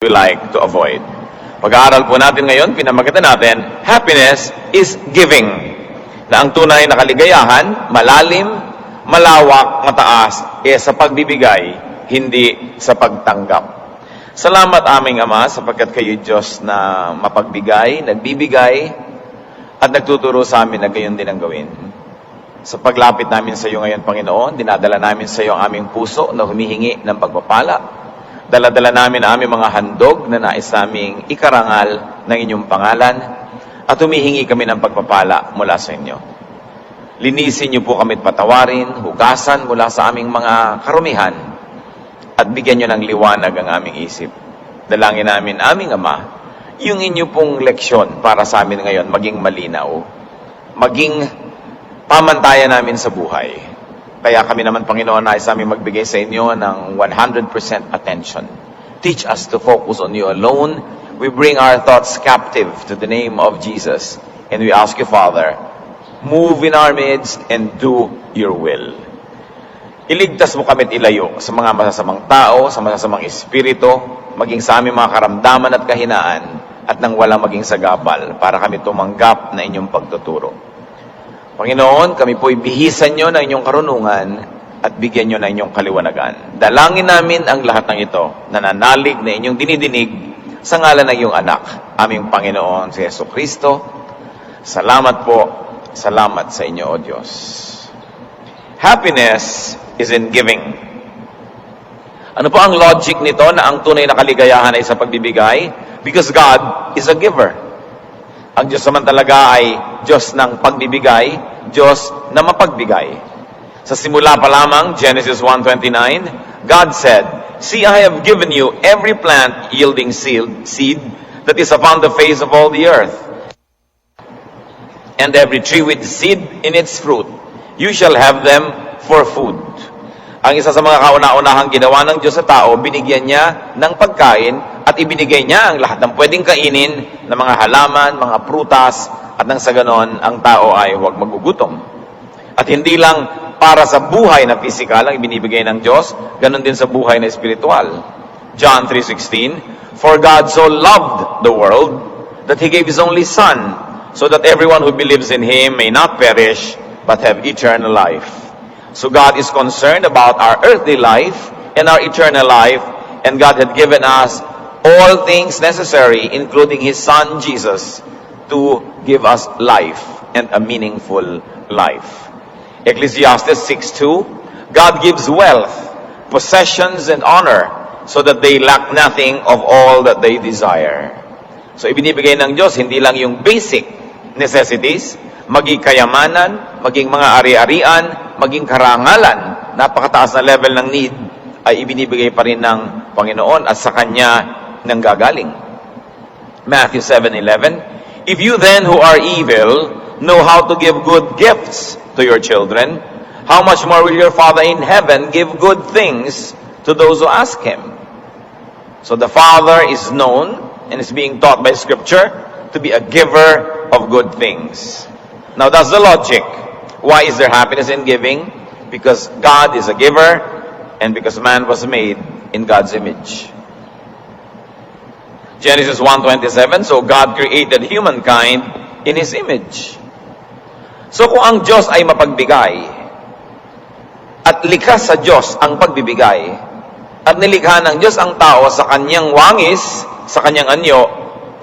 we like to avoid. Pag-aaral po natin ngayon, pinamagatan natin, happiness is giving. Na ang tunay na kaligayahan, malalim, malawak, mataas, sa pagbibigay, hindi sa pagtanggap. Salamat aming Ama sapagkat kayo Diyos na mapagbigay, nagbibigay, at nagtuturo sa amin na gayon din ang gawin. Sa paglapit namin sa iyo ngayon, Panginoon, dinadala namin sa iyo ang aming puso na humihingi ng pagpapala. Dala-dala namin ang aming mga handog na nais naming ikarangal ng inyong pangalan at humihingi kami ng pagpapala mula sa inyo. Linisin niyo po kami at patawarin, hugasan mula sa aming mga karumihan at bigyan niyo ng liwanag ang aming isip. Dalangin namin, aming Ama, yung inyo pong leksyon para sa amin ngayon maging malinaw, maging pamantayan namin sa buhay. Kaya kami naman, Panginoon, nais namin magbigay sa inyo ng 100% attention. Teach us to focus on you alone. We bring our thoughts captive to the name of Jesus. And we ask you, Father, move in our midst and do your will. Iligtas mo kami at ilayo sa mga masasamang tao, sa masasamang espiritu, maging sa aming mga karamdaman at kahinaan, at nang walang maging sagabal para kami tumanggap na inyong pagtuturo. Panginoon, kami po'y bihisan nyo ng inyong karunungan at bigyan nyo ng inyong kaliwanagan. Dalangin namin ang lahat ng ito, nananalig na inyong dinidinig sa ngalan ng iyong anak, aming Panginoon si Jesucristo. Salamat po, salamat sa inyo, O Diyos. Happiness is in giving. Ano po ang logic nito na ang tunay na kaligayahan ay sa pagbibigay? Because God is a giver. Ang Diyos naman talaga ay Diyos ng pagbibigay, Diyos na mapagbigay. Sa simula pa lamang, Genesis 1:29, God said, "See, I have given you every plant yielding seed that is upon the face of all the earth, and every tree with seed in its fruit. You shall have them for food." Ang isa sa mga kauna-unahang ginawa ng Diyos sa tao, binigyan niya ng pagkain at ibinigay niya ang lahat ng pwedeng kainin ng mga halaman, mga prutas, at nang sa ganon, ang tao ay huwag magugutom. At hindi lang para sa buhay na pisikal ang ibinibigay ng Diyos, ganon din sa buhay na espiritual. John 3:16, "For God so loved the world that He gave His only Son, so that everyone who believes in Him may not perish, but have eternal life." So God is concerned about our earthly life and our eternal life, and God had given us all things necessary, including His Son Jesus, to give us life and a meaningful life. Ecclesiastes 6:2, God gives wealth, possessions, and honor, so that they lack nothing of all that they desire. So ibinibigay ng Diyos hindi lang yung basic necessities, maging kayamanan, maging mga ari-arian, maging karangalan, napakataas na level ng need, ay ibinibigay pa rin ng Panginoon at sa Kanya nang gagaling. Matthew 7:11, "If you then who are evil know how to give good gifts to your children, how much more will your Father in heaven give good things to those who ask Him?" So the Father is known and is being taught by Scripture to be a giver of good things. Now that's the logic. Why is there happiness in giving? Because God is a giver and because man was made in God's image. Genesis 1:27, so God created humankind in His image. So kung ang Diyos ay mapagbigay, at likas sa Diyos ang pagbibigay, at nilikha ng Diyos ang tao sa kanyang wangis, sa kanyang anyo,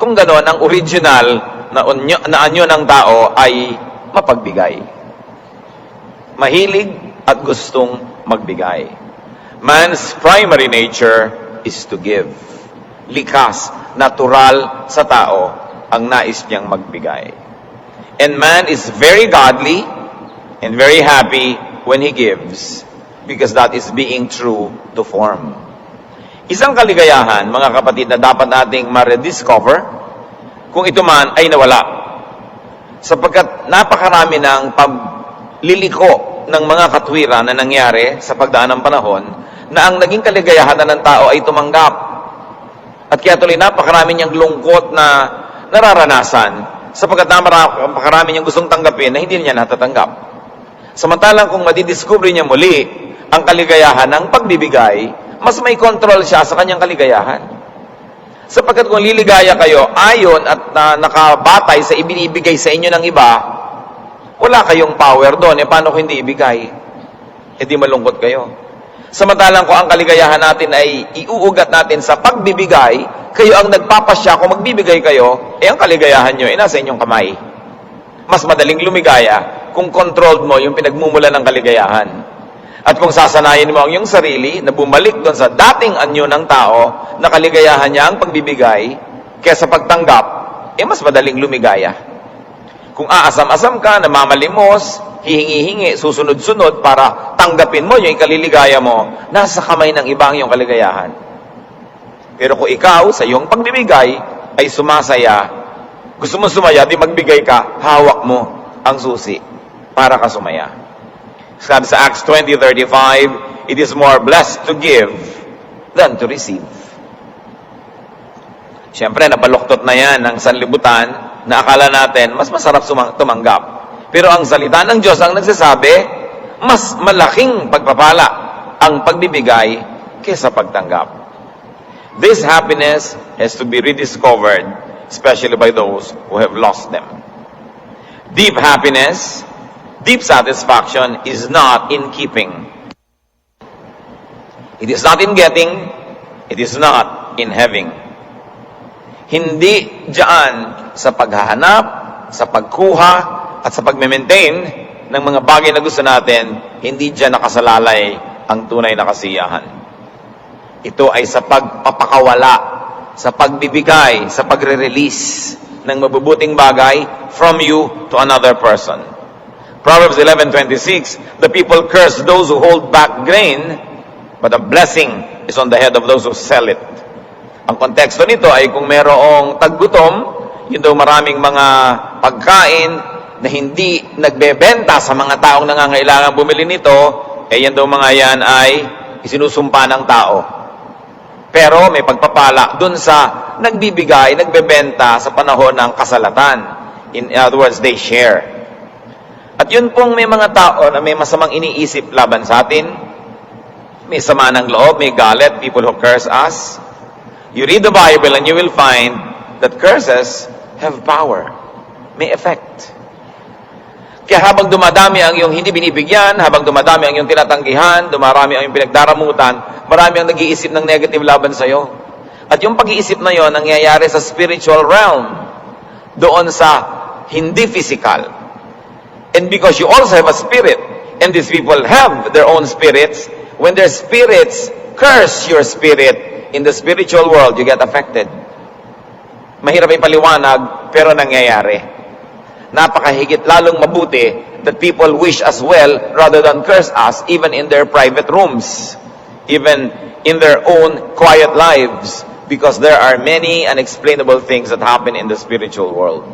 kung gano'n ang original na anyo ng tao ay mapagbigay. Mahilig at gustong magbigay. Man's primary nature is to give. Likas, natural sa tao ang nais niyang magbigay. And man is very godly and very happy when he gives, because that is being true to form. Isang kaligayahan, mga kapatid, na dapat nating ma-rediscover kung ito man ay nawala. Sapagkat napakarami ng pagliliko ng mga katwiran na nangyari sa pagdaan ng panahon na ang naging kaligayahan na ng tao ay tumanggap. At kaya tuloy napakarami niyang lungkot na nararanasan sapagkat napakarami niyang gustong tanggapin na hindi niya natatanggap. Samantalang kung madidiscover niya muli ang kaligayahan ng pagbibigay, mas may control siya sa kanyang kaligayahan. Sapagkat kung liligaya kayo ayon at nakabatay sa ibinibigay sa inyo ng iba, wala kayong power doon. Paano kung hindi ibigay? Di malungkot kayo. Samantalang kung ang kaligayahan natin ay iuugat natin sa pagbibigay, kayo ang nagpapasya kung magbibigay kayo, ang kaligayahan nyo nasa inyong kamay. Mas madaling lumigaya kung controlled mo yung pinagmumula ng kaligayahan. At kung sasanayin mo ang iyong sarili na bumalik doon sa dating anyo ng tao na kaligayahan niya ang pagbibigay kaysa pagtanggap, mas madaling lumigaya. Kung aasam-asam ka, namamalimos, hihingi-hingi, susunod-sunod para tanggapin mo yung ikaliligaya mo, nasa kamay ng iba ang iyong kaligayahan. Pero kung ikaw, sa iyong pagbibigay, ay sumasaya, gusto mo sumaya, di magbigay ka, hawak mo ang susi para ka sumaya. Sabi sa Acts 20:35, it is more blessed to give than to receive. Siyempre, napaluktot na yan ng sanlibutan na akala natin mas masarap tumanggap. Pero ang salita ng Diyos ang nagsasabi, mas malaking pagpapala ang pagbibigay kaysa pagtanggap. This happiness has to be rediscovered, especially by those who have lost them. Deep happiness, deep satisfaction is not in keeping. It is not in getting, it is not in having. Hindi diyan sa paghahanap, sa pagkuha, at sa pag-maintain ng mga bagay na gusto natin, hindi diyan nakasalalay ang tunay na kasiyahan. Ito ay sa pagpapakawala, sa pagbibigay, sa pagre-release ng mabubuting bagay from you to another person. Proverbs 11:26, the people curse those who hold back grain, but a blessing is on the head of those who sell it. Ang konteksto nito ay kung merong taggutom, yun daw maraming mga pagkain na hindi nagbebenta sa mga taong nangangailangan bumili nito, yan daw mga yan ay isinusumpa ng tao. Pero may pagpapala dun sa nagbibigay, nagbebenta sa panahon ng kasalatan. In other words, they share. At yun pong may mga tao na may masamang iniisip laban sa atin, may sama ng loob, may galit, people who curse us. You read the Bible and you will find that curses have power, may effect. Kaya habang dumadami ang iyong hindi binibigyan, habang dumadami ang iyong tinatanggihan, dumarami ang iyong pinagdaramutan, marami ang nag-iisip ng negative laban sa iyo. At yung pag-iisip na yon nangyayari sa spiritual realm, doon sa hindi physical. And because you also have a spirit, and these people have their own spirits, when their spirits curse your spirit, in the spiritual world, you get affected. Mahirap ipaliwanag, pero nangyayari. Napakahigit lalong mabuti that people wish us well rather than curse us, even in their private rooms, even in their own quiet lives, because there are many unexplainable things that happen in the spiritual world.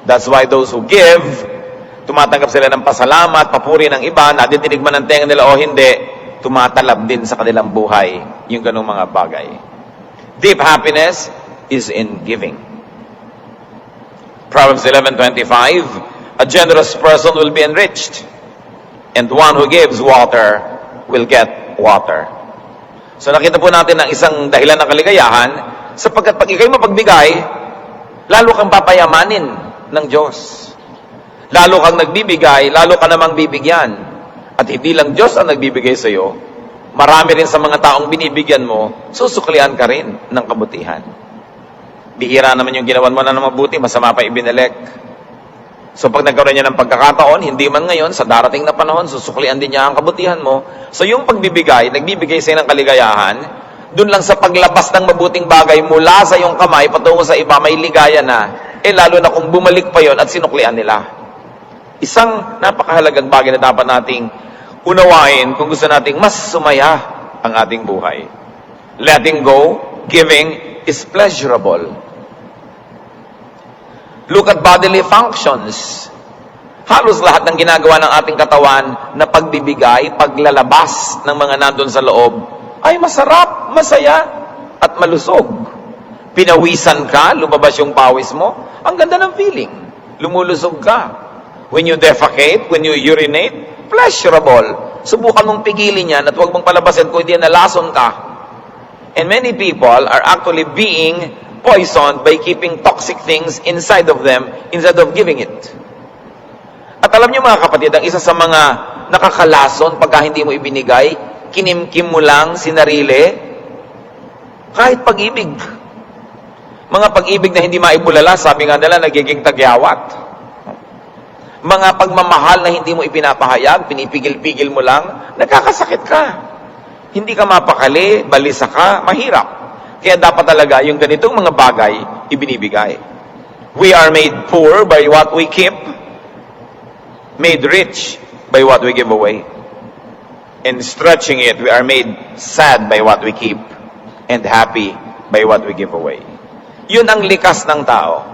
That's why those who give, tumatanggap sila ng pasalamat, papuri ng iba, nadidinig man ang tenga nila o hindi, tumatalab din sa kanilang buhay yung ganung mga bagay. Deep happiness is in giving. Proverbs 11:25, a generous person will be enriched, and one who gives water will get water. So nakita po natin ang isang dahilan ng kaligayahan, sapagkat pag ikay mapagbigay, lalo kang papayamanin ng Diyos. Lalo kang nagbibigay, lalo ka namang bibigyan. At hindi lang Diyos ang nagbibigay sa iyo, marami rin sa mga taong binibigyan mo, susuklian ka rin ng kabutihan. Bihira naman yung ginawan mo na mabuti, masama pa ibinalik. So pag nagkaroon niya ng pagkakataon, hindi man ngayon, sa darating na panahon, susuklian din niya ang kabutihan mo. So yung pagbibigay, nagbibigay sa'yo ng kaligayahan, dun lang sa paglabas ng mabuting bagay mula sa iyong kamay, patungo sa iba, may ligaya na. Lalo na kung bumalik pa yon at sinuklian nila. Isang napakahalagang bagay na dapat nating unawain kung gusto nating mas sumaya ang ating buhay. Letting go, giving, is pleasurable. Look at bodily functions. Halos lahat ng ginagawa ng ating katawan na pagbibigay, paglalabas ng mga nandun sa loob, ay masarap, masaya, at malusog. Pinawisan ka, lumabas yung pawis mo, ang ganda ng feeling. Lumulusog ka. When you defecate, when you urinate, pleasurable. Subukan mong pigilin yan at huwag mong palabasin kung hindi nalason ka. And many people are actually being poisoned by keeping toxic things inside of them instead of giving it. At alam niyo mga kapatid, ang isa sa mga nakakalason pagka hindi mo ibinigay, kinimkim mo lang, sinarili, kahit pag-ibig. Mga pag-ibig na hindi maibulala, sabi nga nila, nagiging tagyawat. Mga pagmamahal na hindi mo ipinapahayag, pinipigil-pigil mo lang, nakakasakit ka. Hindi ka mapakali, balisa ka, mahirap. Kaya dapat talaga yung ganitong mga bagay, ibinibigay. We are made poor by what we keep, made rich by what we give away. In stretching it, we are made sad by what we keep, and happy by what we give away. Yun ang likas ng tao.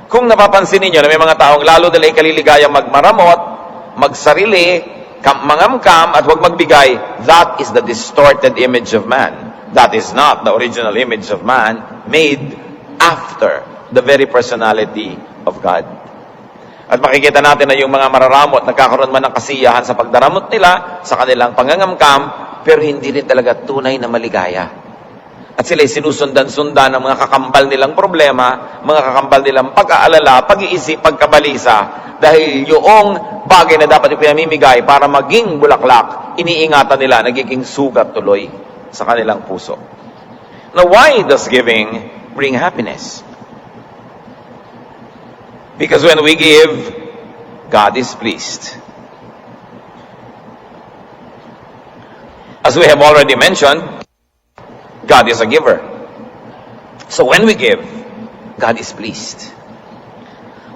Kung napapansin niyo na may mga taong lalo nila ikaliligayang magmaramot, magsarili, mangamkam, at huwag magbigay, that is the distorted image of man. That is not the original image of man made after the very personality of God. At makikita natin na yung mga mararamot, nagkakaroon man ng kasiyahan sa pagdaramot nila, sa kanilang pangangamkam, pero hindi rin talaga tunay na maligaya. At sila'y sinusundan-sundan ng mga kakambal nilang problema, mga kakambal nilang pag-aalala, pag-iisip, pagkabalisa, dahil yung bagay na dapat ipinamimigay para maging bulaklak, iniingatan nila, nagiging sugat tuloy sa kanilang puso. Now, why does giving bring happiness? Because when we give, God is pleased. As we have already mentioned, God is a giver. So when we give, God is pleased.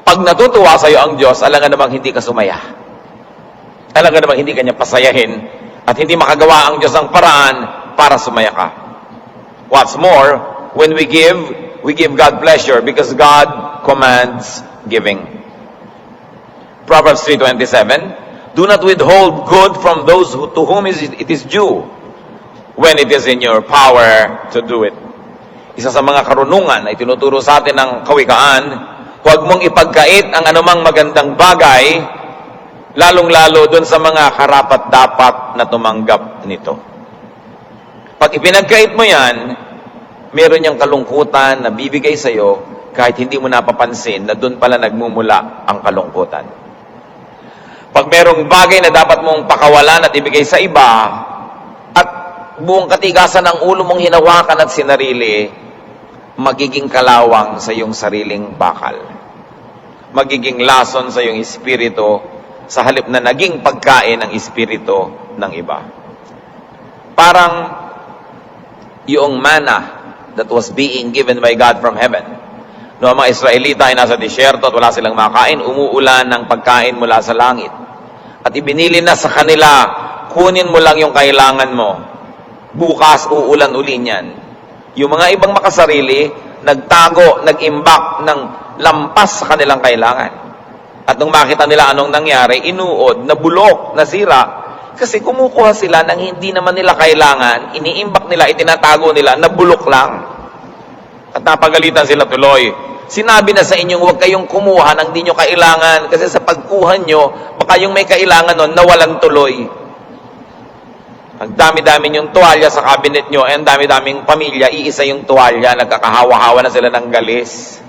Pag natutuwa sa iyo ang Diyos, alam nga namang hindi ka sumaya. Alam nga namang hindi ka niya pasayahin at hindi makagawa ang Diyos ng paraan para sumaya ka. What's more, when we give God pleasure because God commands giving. Proverbs 3:27, do not withhold good from those to whom it is due when it is in your power to do it. Isa sa mga karunungan na itinuturo sa atin ng kawikaan, huwag mong ipagkait ang anumang magandang bagay, lalong-lalo dun sa mga karapat-dapat na tumanggap nito. Pag ipinagkait mo yan, meron niyang kalungkutan na bibigay sa iyo kahit hindi mo napapansin na doon pala nagmumula ang kalungkutan. Pag merong bagay na dapat mong pakawalan at ibigay sa iba, at buong katigasan ng ulo mong hinawakan at sinarili, magiging kalawang sa iyong sariling bakal. Magiging lason sa iyong espiritu sa halip na naging pagkain ng espiritu ng iba. Parang yung manna that was being given by God from heaven. No, ang mga Israelita ay nasa disyerto at wala silang makain, umuulan ng pagkain mula sa langit. At ibinili na sa kanila, kunin mo lang yung kailangan mo. Bukas, uulan uli niyan. Yung mga ibang makasarili, nagtago, nag-imbak ng lampas sa kanilang kailangan. At nung makita nila anong nangyari, inuod, nabulok, nasira. Kasi kumukuha sila ng hindi naman nila kailangan, iniimbak nila, itinatago nila, nabulok lang. At napagalitan sila tuloy. Sinabi na sa inyong huwag kayong kumuha ng di nyo kailangan kasi sa pagkuha nyo, baka yung may kailangan nun, nawalan tuloy. Ang dami-dami yung tuwalya sa cabinet nyo, ang dami-daming pamilya, iisa yung tuwalya, nagkakahawa-hawa na sila ng galis.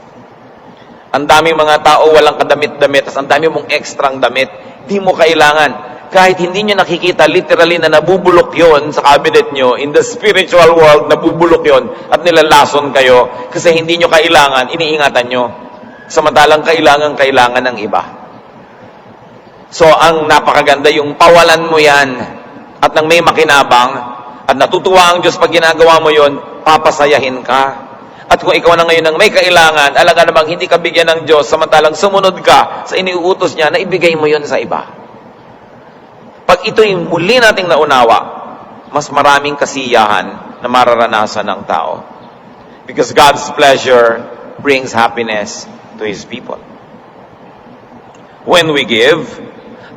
Ang daming mga tao walang kadamit-damit, tas ang dami mong ekstrang damit, di mo kailangan. Kahit hindi nyo nakikita literally na nabubulok yon sa cabinet nyo, in the spiritual world, nabubulok yon at nilalason kayo kasi hindi nyo kailangan, iniingatan nyo. Samantalang kailangan ng iba. So, ang napakaganda yung pawalan mo yan at nang may makinabang at natutuwa ang Diyos pag ginagawa mo yon, papasayahin ka. At kung ikaw na ngayon ang may kailangan, alaga namang hindi ka bigyan ng Diyos, samantalang sumunod ka sa iniuutos niya na ibigay mo yon sa iba. Pag ito'y muli nating naunawa, mas maraming kasiyahan na mararanasan ng tao. Because God's pleasure brings happiness to His people. When we give,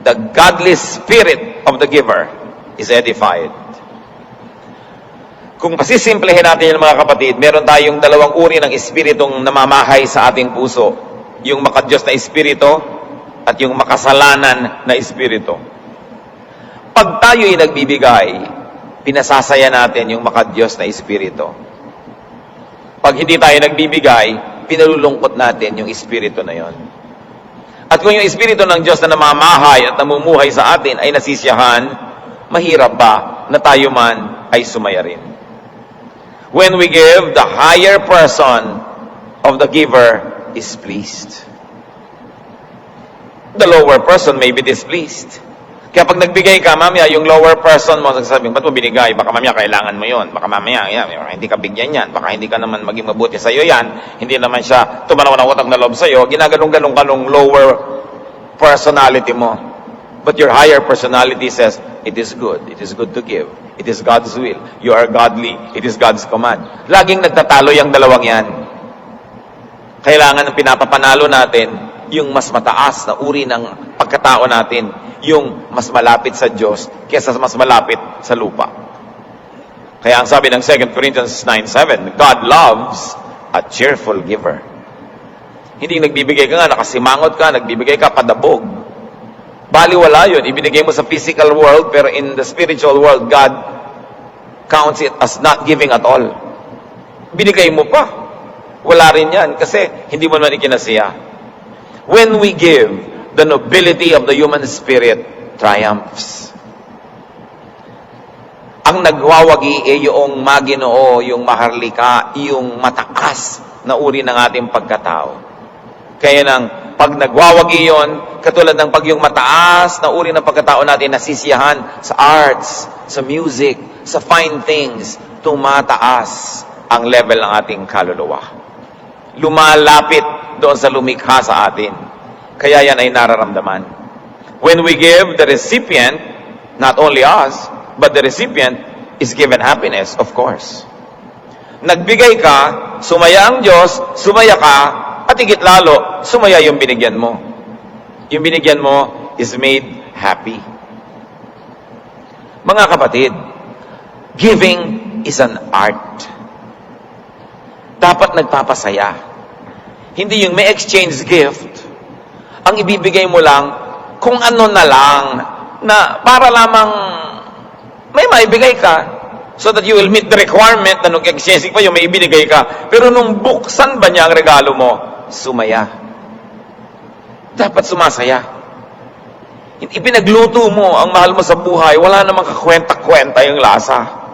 the godly spirit of the giver is edified. Kung pasisimplehin natin yung mga kapatid, meron tayong dalawang uri ng espiritong namamahay sa ating puso. Yung makadiyos na espiritu at yung makasalanan na espiritu. Pag tayo'y nagbibigay, pinasasaya natin yung makadiyos na Espiritu. Pag hindi tayo nagbibigay, pinalulungkot natin yung Espiritu na yon. At kung yung Espiritu ng Diyos na namamahay at namumuhay sa atin ay nasisiyahan, mahirap ba na tayo man ay sumaya rin? When we give, the higher person of the giver is pleased. The lower person may be displeased. Kaya pag nagbigay ka, mamaya, yung lower person mo, sasabihin, ba't mo binigay? Baka mamaya kailangan mo yon. Baka mamaya, baka hindi ka bigyan yan. Baka hindi ka naman maging mabuti sa'yo yan. Hindi naman siya tumanaw ng utang na loob sa'yo. Ginagalong-galong ka nung lower personality mo. But your higher personality says, it is good. It is good to give. It is God's will. You are godly. It is God's command. Laging nagtatalo yung dalawang yan. Kailangan ng pinapapanalo natin yung mas mataas na uri ng pagkatao natin, yung mas malapit sa Diyos kaysa mas malapit sa lupa. Kaya ang sabi ng 2 Corinthians 9:7, God loves a cheerful giver. Hindi nagbibigay ka nga, nakasimangot ka, nagbibigay ka padabog. Baliwala yun. Ibinigay mo sa physical world, pero in the spiritual world, God counts it as not giving at all. Binigay mo pa. Wala rin yan, kasi hindi mo naman ikinasiya. When we give, the nobility of the human spirit triumphs. Ang nagwawagi ay yung maginoo, yung maharlika, yung mataas na uri ng ating pagkatao. Kaya nang pag nagwawagi yon, katulad ng pag yung mataas na uri ng pagkatao natin nasisiyahan sa arts, sa music, sa fine things, tumataas ang level ng ating kaluluwa. Lumalapit doon sa lumikha sa atin. Kaya yan ay nararamdaman. When we give, the recipient, not only us, but the recipient is given happiness, of course. Nagbigay ka, sumaya ang Diyos, sumaya ka, at higit lalo, sumaya yung binigyan mo. Yung binigyan mo is made happy. Mga kapatid, giving is an art. Dapat nagpapasaya. Hindi yung may exchange gift, ang ibibigay mo lang kung ano na lang, na para lamang may maibigay ka so that you will meet the requirement na nung exchange pa yung may ibinigay ka. Pero nung buksan ba niya ang regalo mo, sumaya. Dapat sumasaya. Ipinagluto mo ang mahal mo sa buhay, wala namang kakwenta-kwenta yung lasa.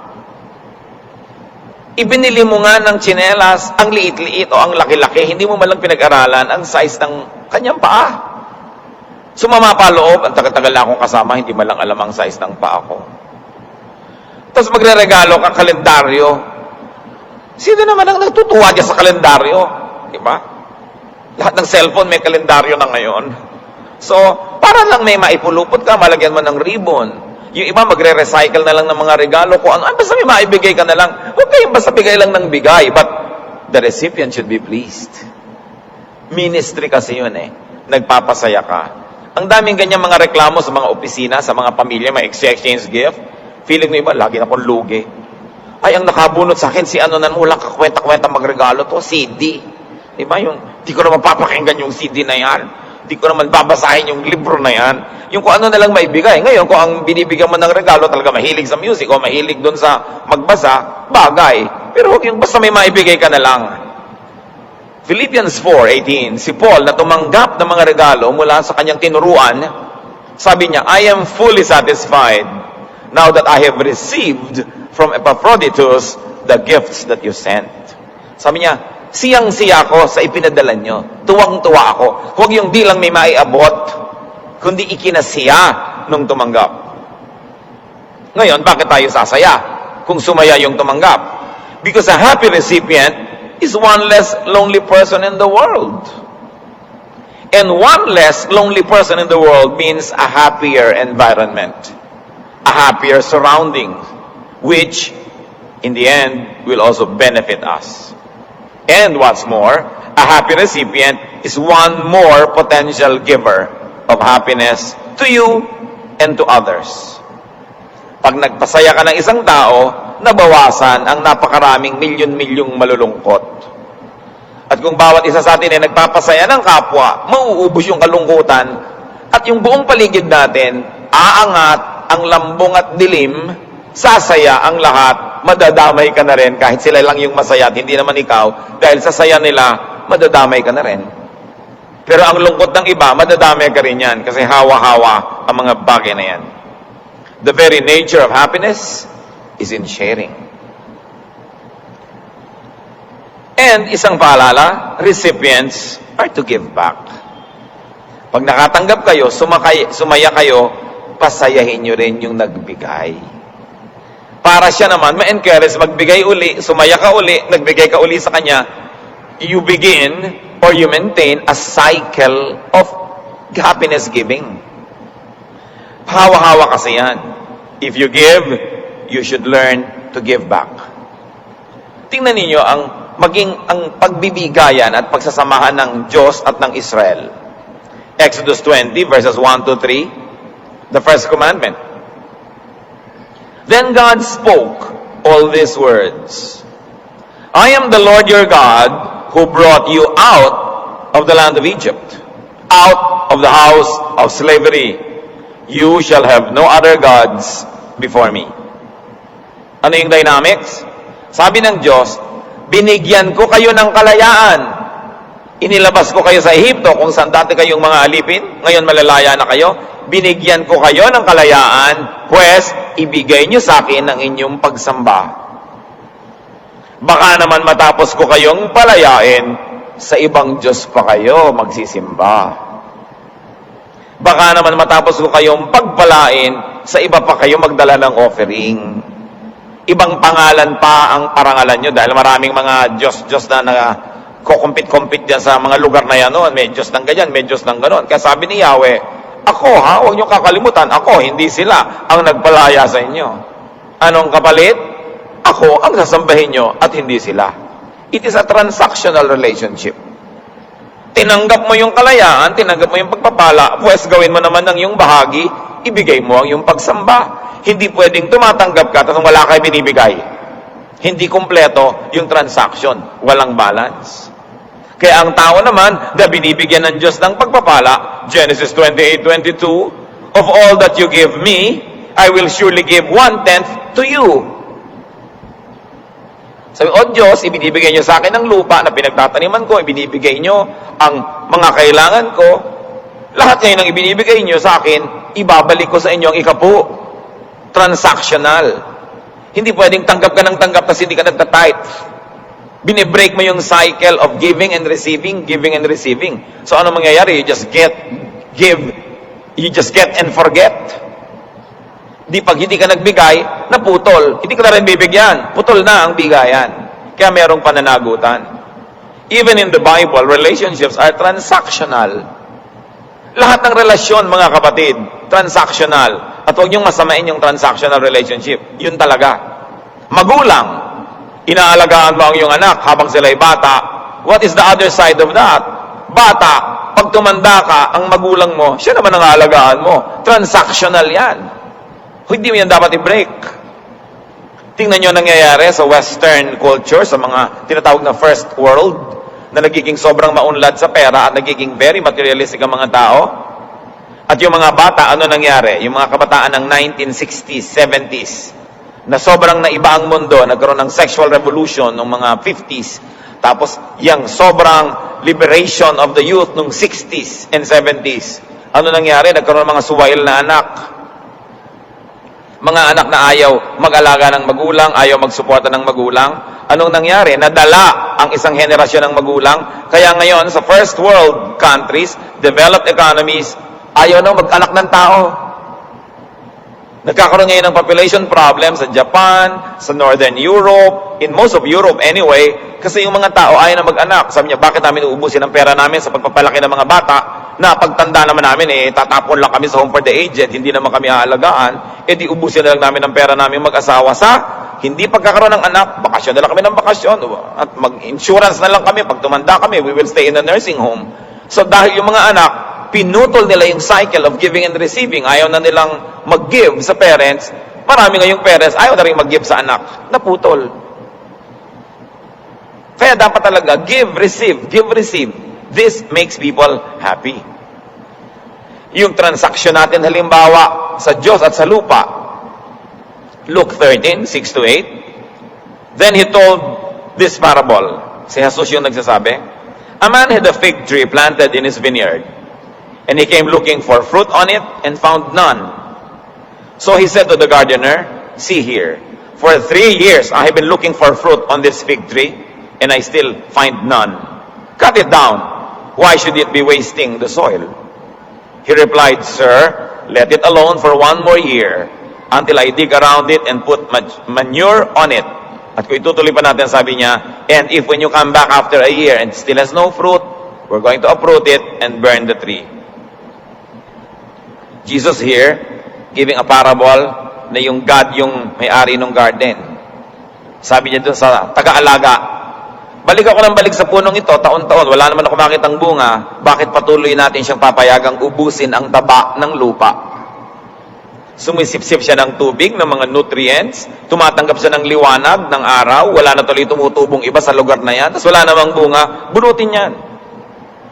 Ibinili mo nga ng tsinelas, ang liit-liit o ang laki-laki, hindi mo malang pinag-aralan ang size ng kanyang paa. Sumama pa loob, ang tagal-tagal na akong kasama, hindi malang alam ang size ng paa ko. Tapos magre-regalo ka kalendaryo. Sino naman ang nagtutuwa dyan sa kalendaryo? Diba? Lahat ng cellphone may kalendaryo na ngayon. So, para lang may maipulupot ka, malagyan mo ng ribbon. Yung iba magre-recycle na lang ng mga regalo ko. Ano, basta may maibigay ka na lang. Huwag kayong basta bigay lang ng bigay. But the recipient should be pleased. Ministry kasi yun eh. Nagpapasaya ka. Ang daming ganyan mga reklamo sa mga opisina, sa mga pamilya, may exchange gift. Feeling mo iba, lagi na akong lugi. Ay, ang nakabunot sa akin, si ano na walang kakwenta-kwenta magregalo to, CD. Diba yung, di ko naman papakinggan yung CD na yan. Di ko naman babasahin yung libro na yan. Yung kung ano na lang maibigay. Ngayon, kung ang binibigyan mo ng regalo, talaga mahilig sa music o mahilig doon sa magbasa, bagay. Pero huwag yung basta may maibigay ka na lang. Philippians 4:18, si Paul na tumanggap ng mga regalo mula sa kanyang tinuruan, sabi niya, I am fully satisfied now that I have received from Epaphroditus the gifts that you sent. Sabi niya, siyang-siya ako sa ipinadala nyo. Tuwang-tuwa ako. Huwag yung di lang may maiabot, kundi ikinasiya nung tumanggap. Ngayon, bakit tayo sasaya kung sumaya yung tumanggap? Because a happy recipient is one less lonely person in the world. And one less lonely person in the world means a happier environment, a happier surrounding, which in the end will also benefit us. And what's more, a happy recipient is one more potential giver of happiness to you and to others. Pag nagpasaya ka ng isang tao, nabawasan ang napakaraming milyon-milyong malulungkot. At kung bawat isa sa atin ay nagpapasaya ng kapwa, mauubos yung kalungkutan at yung buong paligid natin, aangat ang lambong at dilim sasaya ang lahat, madadamay ka na rin, kahit sila lang yung masaya at hindi naman ikaw, dahil sa saya nila, madadamay ka na rin. Pero ang lungkot ng iba, madadamay ka rin yan, kasi hawa-hawa ang mga bagay na yan. The very nature of happiness is in sharing. And isang paalala, recipients are to give back. Pag nakatanggap kayo, sumaya kayo, pasayahin nyo rin yung nagbigay. Para siya naman, ma-encourage, magbigay uli, sumaya ka uli, nagbigay ka uli sa kanya, you begin or you maintain a cycle of happiness giving. Hawa-hawa kasi yan. If you give, you should learn to give back. Tingnan ninyo ang pagbibigayan at pagsasamahan ng Diyos at ng Israel. Exodus 20 verses 1 to 3, the first commandment. Then God spoke all these words. I am the Lord your God who brought you out of the land of Egypt, out of the house of slavery. You shall have no other gods before me. Ano yung dynamics? Sabi ng Diyos, binigyan ko kayo ng kalayaan. Inilabas ko kayo sa Ehipto kung saan dati kayong mga alipin, ngayon malalaya na kayo. Binigyan ko kayo ng kalayaan, pues ibigay nyo sa akin ang inyong pagsamba. Baka naman matapos ko kayong palayain, sa ibang Diyos pa kayo magsisimba. Baka naman matapos ko kayong pagpalain, sa iba pa kayo magdala ng offering. Ibang pangalan pa ang parangalan nyo dahil maraming mga Diyos na kukumpit-kumpit dyan sa mga lugar na yan noon. May Diyos ng ganyan, may Diyos ng ganon. Kaya sabi ni Yahweh, ako huwag nyo kakalimutan, ako, hindi sila ang nagpalaya sa inyo. Anong kapalit? Ako ang sasambahin nyo at hindi sila. It is a transactional relationship. Tinanggap mo yung kalayaan, tinanggap mo yung pagpapala, pues gawin mo naman ng yung bahagi, ibigay mo ang yung pagsamba. Hindi pwedeng tumatanggap ka at wala kayo binibigay. Hindi kumpleto yung transaction. Walang balance. Kaya ang tao naman na binibigyan ng Diyos ng pagpapala, Genesis 28:22, of all that you give me, I will surely give 1/10 to you. Sabi, O Diyos, ibinibigay nyo sa akin ng lupa na pinagtataniman ko, ibinibigay nyo ang mga kailangan ko, lahat ngayon ang ibinibigay nyo sa akin, ibabalik ko sa inyo ang ikapu. Transactional. Hindi pwedeng tanggap ka ng tanggap kasi hindi ka nagtatithe. Binibreak mo yung cycle of giving and receiving, giving and receiving. So ano mangyayari? You just get and forget. Pag hindi ka nagbigay, naputol. Hindi ka na rin bibigyan. Putol na ang bigayan. Kaya merong pananagutan. Even in the Bible, relationships are transactional. Lahat ng relasyon, mga kapatid, transactional. At huwag niyong masamain yung transactional relationship. Yun talaga. Magulang, inaalagaan mo ang iyong anak habang sila'y bata. What is the other side of that? Bata, pag tumanda ka, ang magulang mo, siya naman ang aalagaan mo. Transactional yan. Hindi mo yan dapat i-break. Tingnan nyo nangyayari sa Western culture, sa mga tinatawag na first world, na nagiging sobrang maunlad sa pera at nagiging very materialistic ang mga tao. At yung mga bata, ano nangyari? Yung mga kabataan ng 1960s, 70s, na sobrang naiba ang mundo, nagkaroon ng sexual revolution ng mga 50s, tapos yung sobrang liberation of the youth ng 60s and 70s. Ano nangyari? Nagkaroon ng mga suwail na anak. Mga anak na ayaw mag-alaga ng magulang, ayaw magsuporta ng magulang. Anong nangyari? Nadala ang isang henerasyon ng magulang. Kaya ngayon, sa first world countries, developed economies, ayaw na mag-anak ng tao. Nagkakaroon ngayon ng population problem sa Japan, sa Northern Europe, in most of Europe anyway, kasi yung mga tao ayaw na mag-anak. Sabi niya, bakit namin uubusin ang pera namin sa pagpapalaki ng mga bata, na pagtanda naman namin, tatapon lang kami sa home for the aged, hindi naman kami aalagaan, di ubusin na lang namin ang pera namin mag-asawa sa hindi pagkakaroon ng anak, bakasyon na lang kami ng bakasyon, at mag-insurance na lang kami, pag tumanda kami, we will stay in a nursing home. So dahil yung mga anak, pinutol nila yung cycle of giving and receiving, ayaw na nilang mag-give sa parents, marami ngayong parents, ayaw na rin mag-give sa anak, naputol. Kaya dapat talaga, give, receive, give, receive. This makes people happy. Yung transaction natin halimbawa sa Diyos at sa lupa, Luke 13, 6 to 8. Then he told this parable. Si Jesus yung nagsasabi, a man had a fig tree planted in his vineyard, and he came looking for fruit on it and found none. So he said to the gardener, see here, for 3 years I have been looking for fruit on this fig tree, and I still find none. Cut it down. Why should it be wasting the soil? He replied, sir, let it alone for 1 more year until I dig around it and put manure on it. At kung itutuloy pa natin, sabi niya, and if when you come back after a year and still has no fruit, we're going to uproot it and burn the tree. Jesus here, giving a parable na yung God yung may-ari ng garden. Sabi niya doon sa taga-alaga, balik ako ng balik sa punong ito, taon-taon, wala naman ako makitang bunga, bakit patuloy natin siyang papayagang ubusin ang taba ng lupa? Sumisipsip siya ng tubig, ng mga nutrients, tumatanggap siya ng liwanag, ng araw, wala na tuloy tumutubong iba sa lugar na yan, tapos wala namang bunga, bunutin yan.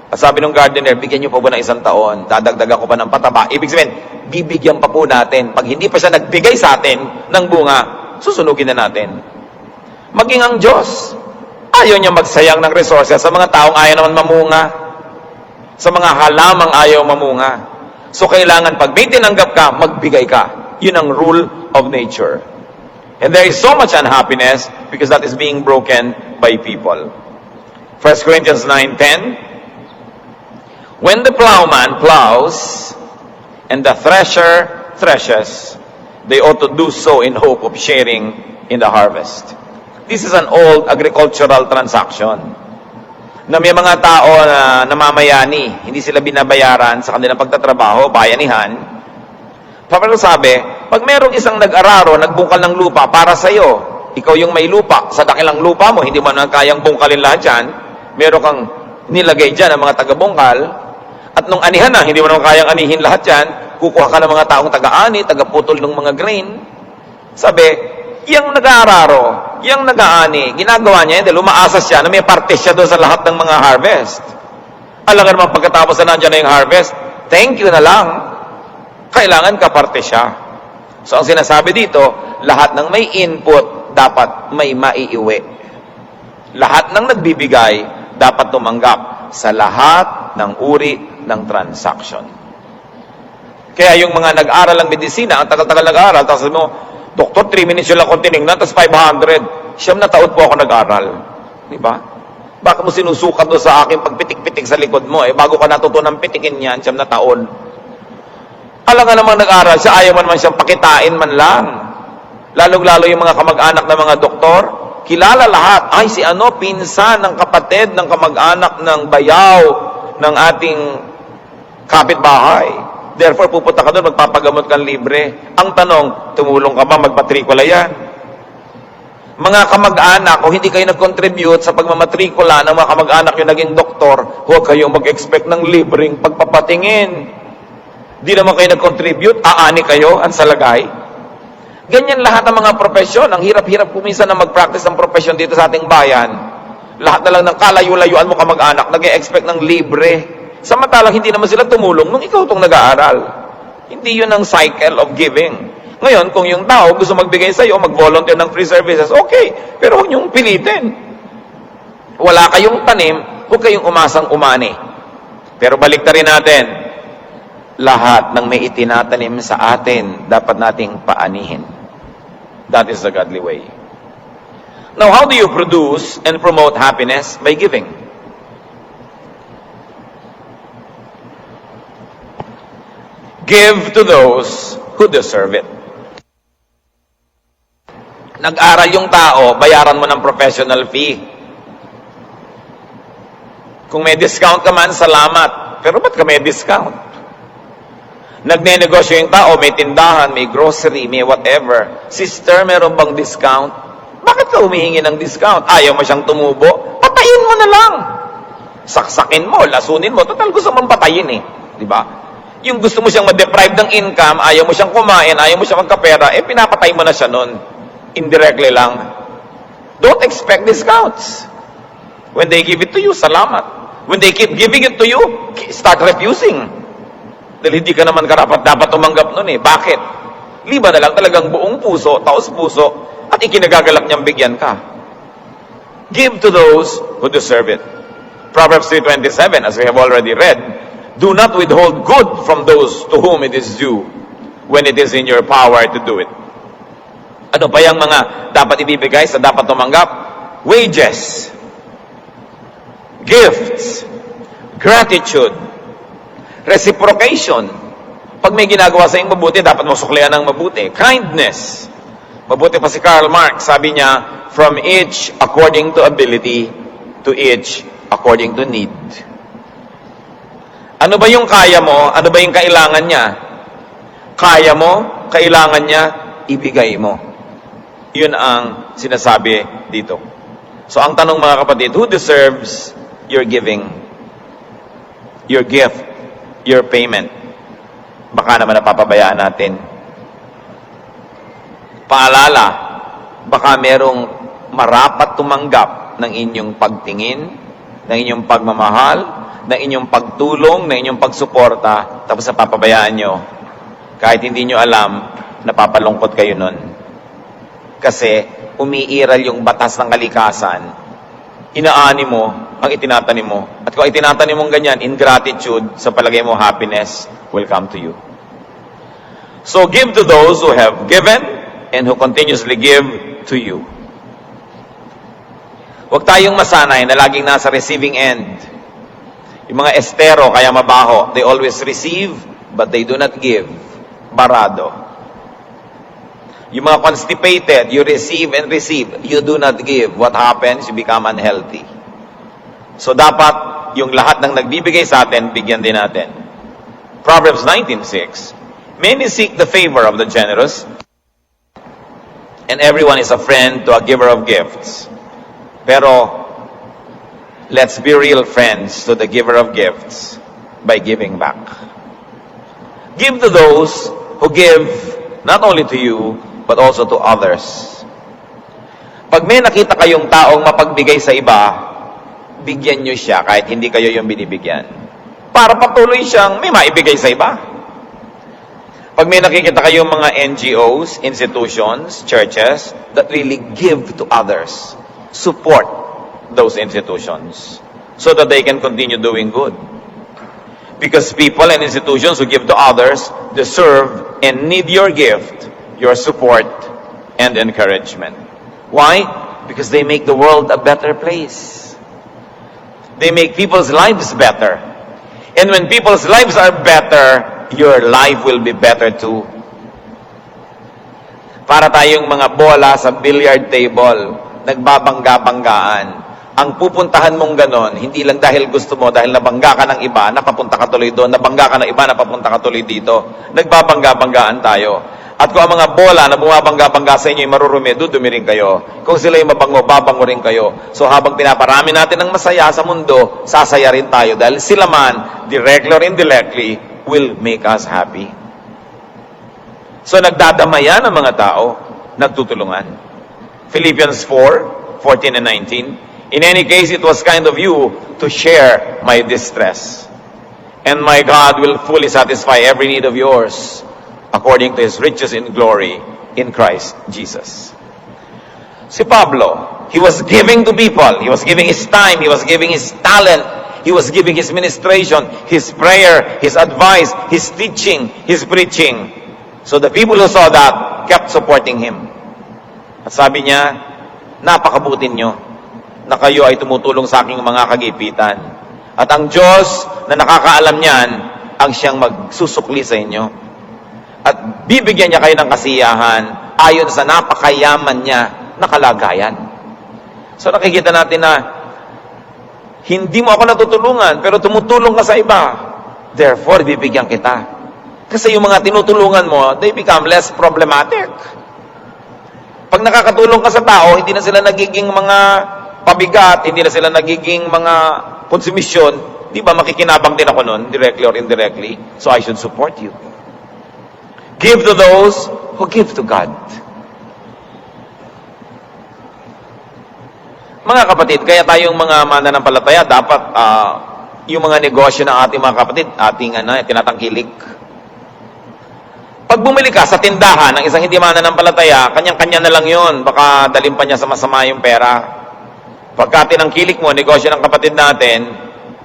At sabi ng gardener, bigyan niyo pa ba ng 1 taon, dadagdagan ko pa ng pataba. Ibig sabihin, bibigyan pa po natin. Pag hindi pa siya nagbigay sa atin ng bunga, susunugin na natin. Maging ang Diyos, ayaw niya magsayang ng resources sa mga taong ayaw naman mamunga, sa mga halamang ayaw mamunga. So kailangan pag may tinanggap ka, magbigay ka. Yun ang rule of nature. And there is so much unhappiness because that is being broken by people. 1 Corinthians 9:10. When the plowman plows and the thresher threshes, they ought to do so in hope of sharing in the harvest. This is an old agricultural transaction na may mga tao na namamayani, hindi sila binabayaran sa kanilang pagtatrabaho, bayanihan. Paano sabi, pag merong isang nag-araro, nagbungkal ng lupa para sa iyo, ikaw yung may lupa, sa dakilang lupa mo, hindi mo na kayang bungkalin lahat yan, meron kang nilagay dyan ang mga taga-bungkal, at nung anihan na, hindi mo na kayang anihin lahat yan, kukuha ka ng mga taong taga-ani, taga-putol ng mga grain. Sabi, yung nag-aararo, yung nag-aani, ginagawa niya, hindi, lumaasas siya na may parte siya doon sa lahat ng mga harvest. Alam nga naman, pagkatapos na nandiyan na yung harvest, thank you na lang. Kailangan kaparte siya. So, ang sinasabi dito, lahat ng may input, dapat may maiiwi. Lahat ng nagbibigay, dapat tumanggap sa lahat ng uri ng transaction. Kaya yung mga nag-aral ng medisina, ang tagal-tagal nag-aral, tapos mo, Doktor, 3 minutes yun lang kung tinignan, tapos 500. 9 na taon po ako nag-aral. Di ba? Bakit mo sinusukat doon sa akin pagpitik-pitik sa likod mo? Bago ka natutunang pitikin yan, 9 na taon. Alam nga namang nag-aral siya, ayaw man siyang pakitain man lang. Lalong-lalo yung mga kamag-anak ng mga doktor, kilala lahat. Ay, si ano, pinsan ng kapatid, ng kamag-anak, ng bayaw, ng ating kapitbahay. Therefore, pupunta ka doon, magpapagamot kang libre. Ang tanong, tumulong ka ba, magpatrikula yan? Mga kamag-anak, kung hindi kayo nag-contribute sa pagmamatrikula ng mga kamag-anak yung naging doktor, huwag kayong mag-expect ng libreng pagpapatingin. Di naman kayo nag-contribute, aani kayo, ang salagay. Ganyan lahat ng mga profesyon. Ang hirap-hirap kuminsan na mag-practice ng profesyon dito sa ating bayan. Lahat na lang ng kalayo-layuan mo kamag-anak, nag-expect ng libre. Samantalang hindi naman sila tumulong nung ikaw itong nag-aaral. Hindi yun ang cycle of giving. Ngayon, kung yung tao gusto magbigay sa iyo, mag-volunteer ng free services, okay. Pero huwag niyong pilitin. Wala kayong tanim, huwag kayong umasang umani. Pero balik rin natin, lahat ng may itinatanim sa atin, dapat nating paanihin. That is the godly way. Now, how do you produce and promote happiness? By giving. Give to those who deserve it. Nag-aral yung tao, bayaran mo ng professional fee. Kung may discount ka man, salamat. Pero ba't ka may discount? Nagne-negosyo yung tao, may tindahan, may grocery, may whatever. Sister, meron bang discount? Bakit ka humihingi ng discount? Ayaw mo siyang tumubo? Patayin mo na lang. Saksakin mo, lasunin mo. Total, gusto mong patayin eh. Di ba? Yung gusto mo siyang ma-deprive ng income, ayaw mo siyang kumain, ayaw mo siyang magkapera, pinapatay mo na siya nun. Indirectly lang. Don't expect discounts. When they give it to you, salamat. When they keep giving it to you, start refusing. Dahil hindi ka naman karapat dapat tumanggap nun eh. Bakit? Liba na lang talagang buong puso, taos puso, at ikinagagalak niyang bigyan ka. Give to those who deserve it. Proverbs 3:27, as we have already read, do not withhold good from those to whom it is due when it is in your power to do it. Ano pa yung mga dapat ibibigay sa dapat tumanggap? Wages, gifts, gratitude, reciprocation. Pag may ginagawa sa iyong mabuti, dapat mo suklian ng mabuti. Kindness. Mabuti pa si Karl Marx, sabi niya, from each according to ability, to each according to need. Ano ba yung kaya mo? Ano ba yung kailangan niya? Kaya mo, kailangan niya, ibigay mo. Yun ang sinasabi dito. So ang tanong mga kapatid, who deserves your giving? Your gift? Your payment? Baka naman napapabayaan natin. Paalala, baka merong marapat tumanggap ng inyong pagtingin, ng inyong pagmamahal, ng inyong pagtulong, ng inyong pagsuporta, tapos napapabayaan nyo. Kahit hindi nyo alam, napapalungkot kayo nun. Kasi umiiral yung batas ng kalikasan, inaani mo ang itinatanim mo. At kung itinatanim mong ganyan, ingratitude, sa palagay mo, happiness will come to you. So give to those who have given and who continuously give to you. Huwag tayong masanay na laging nasa receiving end. Yung mga estero, kaya mabaho, they always receive, but they do not give. Barado. Yung mga constipated, you receive and receive, you do not give. What happens? You become unhealthy. So dapat, yung lahat ng nagbibigay sa atin, bigyan din natin. Proverbs 19:6, many seek the favor of the generous, and everyone is a friend to a giver of gifts. Pero, let's be real friends to the giver of gifts by giving back. Give to those who give not only to you, but also to others. Pag may nakita kayong taong mapagbigay sa iba, bigyan nyo siya kahit hindi kayo yung binibigyan. Para patuloy siyang may maibigay sa iba. Pag may nakikita kayong mga NGOs, institutions, churches, that really give to others, support those institutions so that they can continue doing good. Because people and institutions who give to others deserve and need your gift, your support, and encouragement. Why? Because they make the world a better place. They make people's lives better. And when people's lives are better, your life will be better too. Para tayong mga bola sa billiard table, nagbabangga-banggaan. Ang pupuntahan mong ganon, hindi lang dahil gusto mo, dahil nabangga ka ng iba, napapunta ka tuloy doon, nabangga ka ng iba, napapunta ka tuloy dito. Nagbabangga-banggaan tayo. At kung ang mga bola na bumabangga-bangga sa inyo ay marurumi, dudumi rin kayo. Kung sila ay mabango, babango rin kayo. So habang pinaparami natin ng masaya sa mundo, sasaya rin tayo. Dahil sila man, directly or indirectly, will make us happy. So nagdadamayan ang mga tao, nagtutulungan. Philippians 4:14 and 19. In any case, it was kind of you to share my distress. And my God will fully satisfy every need of yours according to His riches in glory in Christ Jesus. Si Pablo, he was giving to people. He was giving his time. He was giving his talent. He was giving his ministration, his prayer, his advice, his teaching, his preaching. So the people who saw that kept supporting him. At sabi niya, napakabuti nyo na kayo ay tumutulong sa aking mga kagipitan. At ang Diyos na nakakaalam niyan, ang siyang magsusukli sa inyo. At bibigyan niya kayo ng kasiyahan ayon sa napakayaman niya na kalagayan. So nakikita natin na hindi mo ako natutulungan, pero tumutulong ka sa iba. Therefore, bibigyan kita. Kasi yung mga tinutulungan mo, they become less problematic. Pag nakakatulong ka sa tao, hindi na sila nagiging mga pabigat, hindi na sila nagiging mga konsumisyon, di ba makikinabang din ako nun, directly or indirectly, so I should support you. Give to those who give to God. Mga kapatid, kaya tayong mga mananampalataya, dapat yung mga negosyo ng ating mga kapatid, ating tinatangkilik. Pag bumili ka sa tindahan ng isang hindi mananampalataya, kanyang-kanya na lang yun. Baka dalhin pa niya sa masama yung pera. Pagka tinangkilik mo, negosyo ng kapatid natin,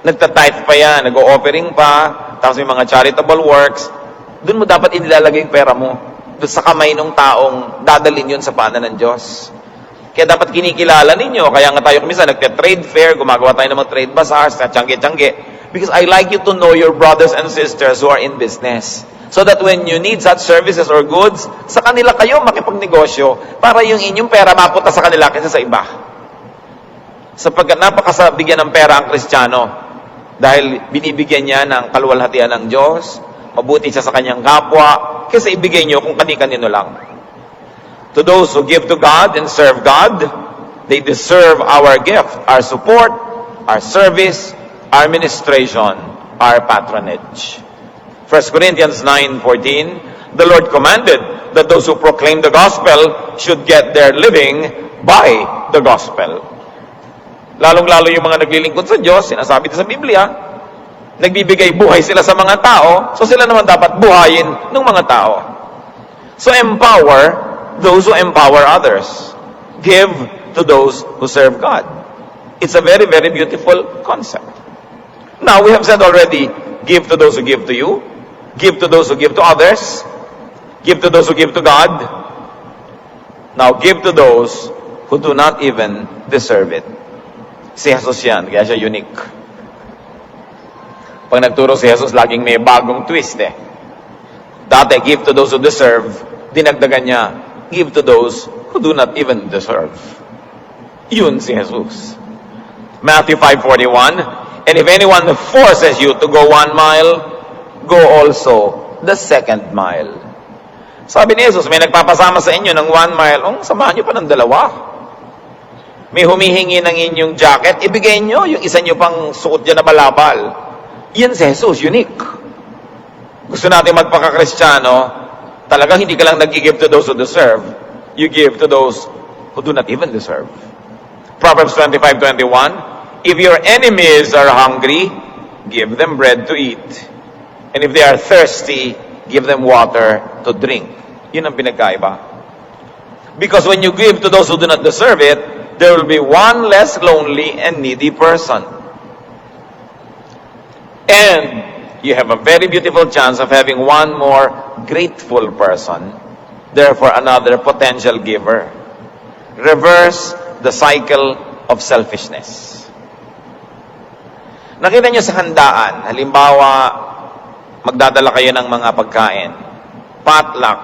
nagtatithe pa yan, nag-o-offering pa, tapos may mga charitable works, doon mo dapat inilalagay yung pera mo. Doon sa kamay ng taong dadalhin yun sa paanan ng Diyos. Kaya dapat kinikilala ninyo. Kaya nga tayo kumisa, nagte-trade fair, gumagawa tayo ng mga trade bazaars, tiyangge-tiyangge. Because I like you to know your brothers and sisters who are in business. So that when you need such services or goods, sa kanila kayo makipagnegosyo para yung inyong pera mapunta sa kanila kaysa sa iba. Sapagkat napakasabigyan ng pera ang Kristiyano dahil binibigyan niya ng kaluwalhatian ng Diyos, mabuti siya sa kanyang kapwa, kaysa ibigay niyo kung kani-kanino lang. To those who give to God and serve God, they deserve our gift, our support, our service, our ministration, our patronage. 1 Corinthians 9:14, the Lord commanded that those who proclaim the gospel should get their living by the gospel. Lalong-lalo yung mga naglilingkod sa Diyos, sinasabi ito sa Biblia, nagbibigay buhay sila sa mga tao, so sila naman dapat buhayin ng mga tao. So empower those who empower others. Give to those who serve God. It's a very, very beautiful concept. Now, we have said already, give to those who give to you, give to those who give to others, give to those who give to God. Now, give to those who do not even deserve it. Si Jesus yan, kaya siya unique. Pag nagturo si Jesus, laging may bagong twist eh. Dati, give to those who deserve, dinagdagan niya, give to those who do not even deserve. Yun si Jesus. Matthew 5:41, and if anyone forces you to go 1 mile, go also the 2nd mile. Sabi ni Jesus, may nagpapasama sa inyo ng 1 mile, samahan nyo pa ng 2. May humihingi ng inyong jacket, ibigay nyo yung isa nyo pang suot dyan na malabal. Yan si Jesus, unique. Gusto natin magpaka-Kristiyano, talagang hindi ka lang nag-give to those who deserve, you give to those who do not even deserve. Proverbs 25:21, if your enemies are hungry, give them bread to eat. And if they are thirsty, give them water to drink. Yun ang pinagkaiba. Because when you give to those who do not deserve it, there will be one less lonely and needy person. And you have a very beautiful chance of having one more grateful person. Therefore, another potential giver. Reverse the cycle of selfishness. Nakita niyo sa handaan, halimbawa, magdadala kayo ng mga pagkain, potluck,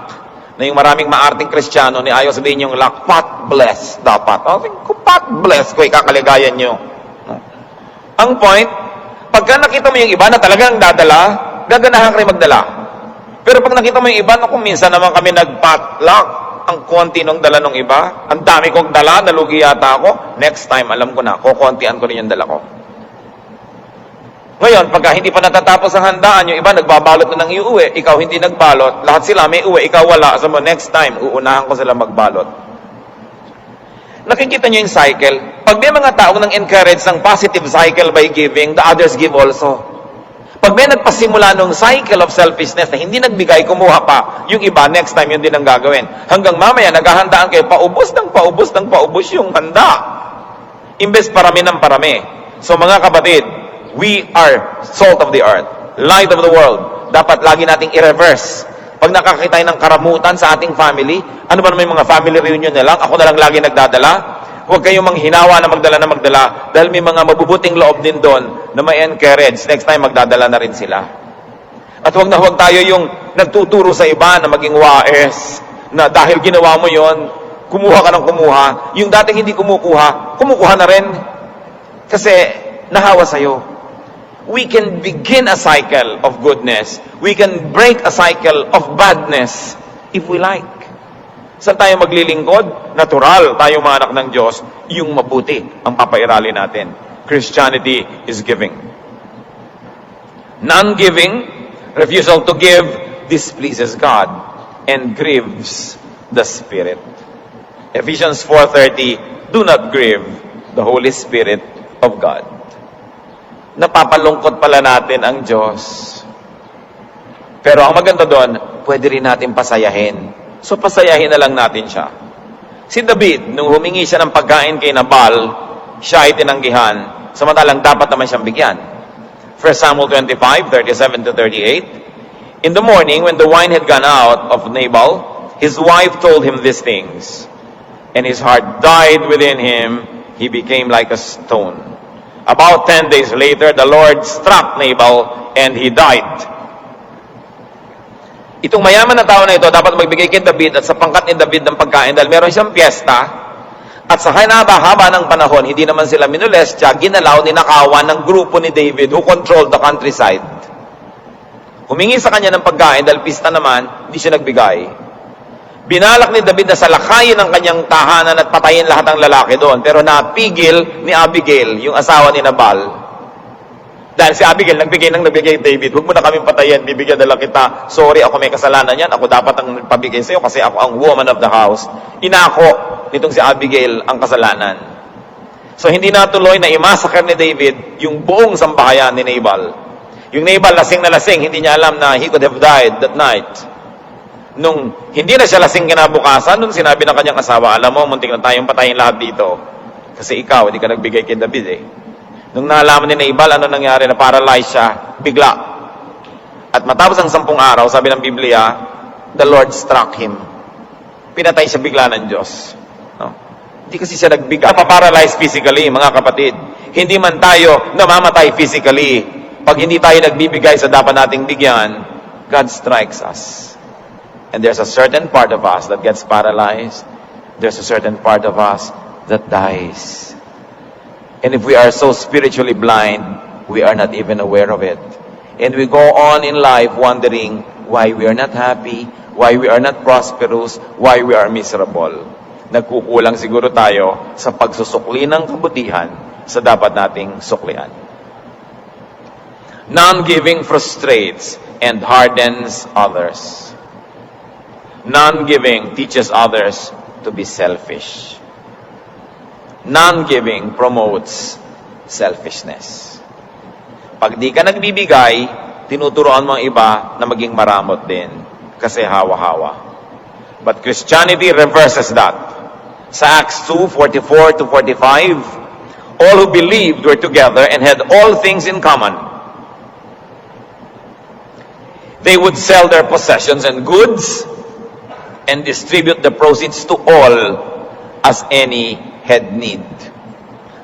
na yung maraming maarting Kristiyano ni ayaw sabihin yung luck, pot bless dapat. Kung pot bless ko, ikakaligayan nyo. Ang point, pagka nakita mo yung iba na talagang dadala, gaganahan kayo magdala. Pero pag nakita mo yung iba, kung minsan naman kami nag-potluck, ang konti nung dala ng iba, ang dami kong dala, nalugi yata ako, next time, alam ko na, kukontian ko rin yung dala ko. Ngayon, pagka hindi pa natatapos ang handaan, yung iba nagbabalot na ng iuwi, ikaw hindi nagbalot, lahat sila may uwi, ikaw wala. So, next time, uunahan ko sila magbalot. Nakikita nyo yung cycle. Pag may mga taong nang encourage ng positive cycle by giving, the others give also. Pag may nagpasimula ng cycle of selfishness na hindi nagbigay, kumuha pa, yung iba, next time yun din ang gagawin. Hanggang mamaya, naghahandaan kayo, paubos ng paubos yung handa. Imbes parami ng parami. So mga kapatid, we are salt of the earth, light of the world. Dapat lagi nating i-reverse. Pag nakakita ng karamutan sa ating family, ano ba naman yung mga family reunion na lang, ako na lang lagi nagdadala. Huwag kayong manghinawa na magdala dahil may mga mabubuting loob din doon na may encourage. Next time, magdadala na rin sila. At huwag tayo yung nagtuturo sa iba na maging wais, na dahil ginawa mo yon, kumuha ka ng kumuha. Yung dating hindi kumukuha na rin. Kasi nahawa sa'yo. We can begin a cycle of goodness. We can break a cycle of badness if we like. Saan tayo maglilingkod? Natural, tayo mga anak ng Diyos, yung mabuti ang papairali natin. Christianity is giving. Non-giving, refusal to give, displeases God and grieves the Spirit. Ephesians 4:30, do not grieve the Holy Spirit of God. Napapalungkot pala natin ang Diyos. Pero ang maganda doon, pwede rin natin pasayahin. So pasayahin na lang natin siya. Si David, nung humingi siya ng pagkain kay Nabal, siya ay tinanggihan, samantalang dapat naman siyang bigyan. 1 Samuel 25:37-38. In the morning, when the wine had gone out of Nabal, his wife told him these things, and his heart died within him. He became like a stone. About 10 days later, the Lord struck Nabal, and he died. Itong mayaman na tao na ito, dapat magbigay kay David at sa pangkat ni David ng pagkain dahil meron siyang piyesta. At sa haba ng panahon, hindi naman sila minolestya, ginalaw, ninakawan ng grupo ni David who controlled the countryside. Humingi sa kanya ng pagkain dahil pista naman, hindi siya nagbigay. Binalak ni David na salakayin ang kanyang tahanan at patayin lahat ng lalaki doon. Pero napigil ni Abigail, yung asawa ni Nabal. Dahil si Abigail, nagbigay David, huwag mo na kaming patayin, bibigyan na lang kita. Sorry, ako may kasalanan yan. Ako dapat ang pabigay sa'yo kasi ako ang woman of the house. Inako nitong si Abigail ang kasalanan. So, hindi natuloy na imassacre ni David yung buong sambahayan ni Nabal. Yung Nabal, lasing na lasing, hindi niya alam na he could have died that night. Nung hindi na siya lasing kinabukasan, nung sinabi ng kanyang asawa, alam mo, muntik na tayong patayin lahat dito. Kasi ikaw, hindi ka nagbigay kay David eh. Nung nalaman ni Nabal, ano nangyari? Na-paralyze siya, bigla. At matapos ang 10 araw, sabi ng Biblia, the Lord struck him. Pinatay siya bigla ng Diyos. No? Hindi kasi siya nagbigay. Napaparalyze physically, mga kapatid. Hindi man tayo namamatay physically. Pag hindi tayo nagbibigay sa dapat nating bigyan, God strikes us. And there's a certain part of us that gets paralyzed. There's a certain part of us that dies. And if we are so spiritually blind, we are not even aware of it. And we go on in life wondering why we are not happy, why we are not prosperous, why we are miserable. Nagkukulang siguro tayo sa pagsusukli ng kabutihan sa dapat nating suklian. Non-giving frustrates and hardens others. Non-giving teaches others to be selfish. Non-giving promotes selfishness. Pag di ka nagbibigay, tinuturoan mo ang iba na maging maramot din kasi hawa-hawa. But Christianity reverses that. Sa Acts 2:44-45, all who believed were together and had all things in common. They would sell their possessions and goods and distribute the proceeds to all as any had need.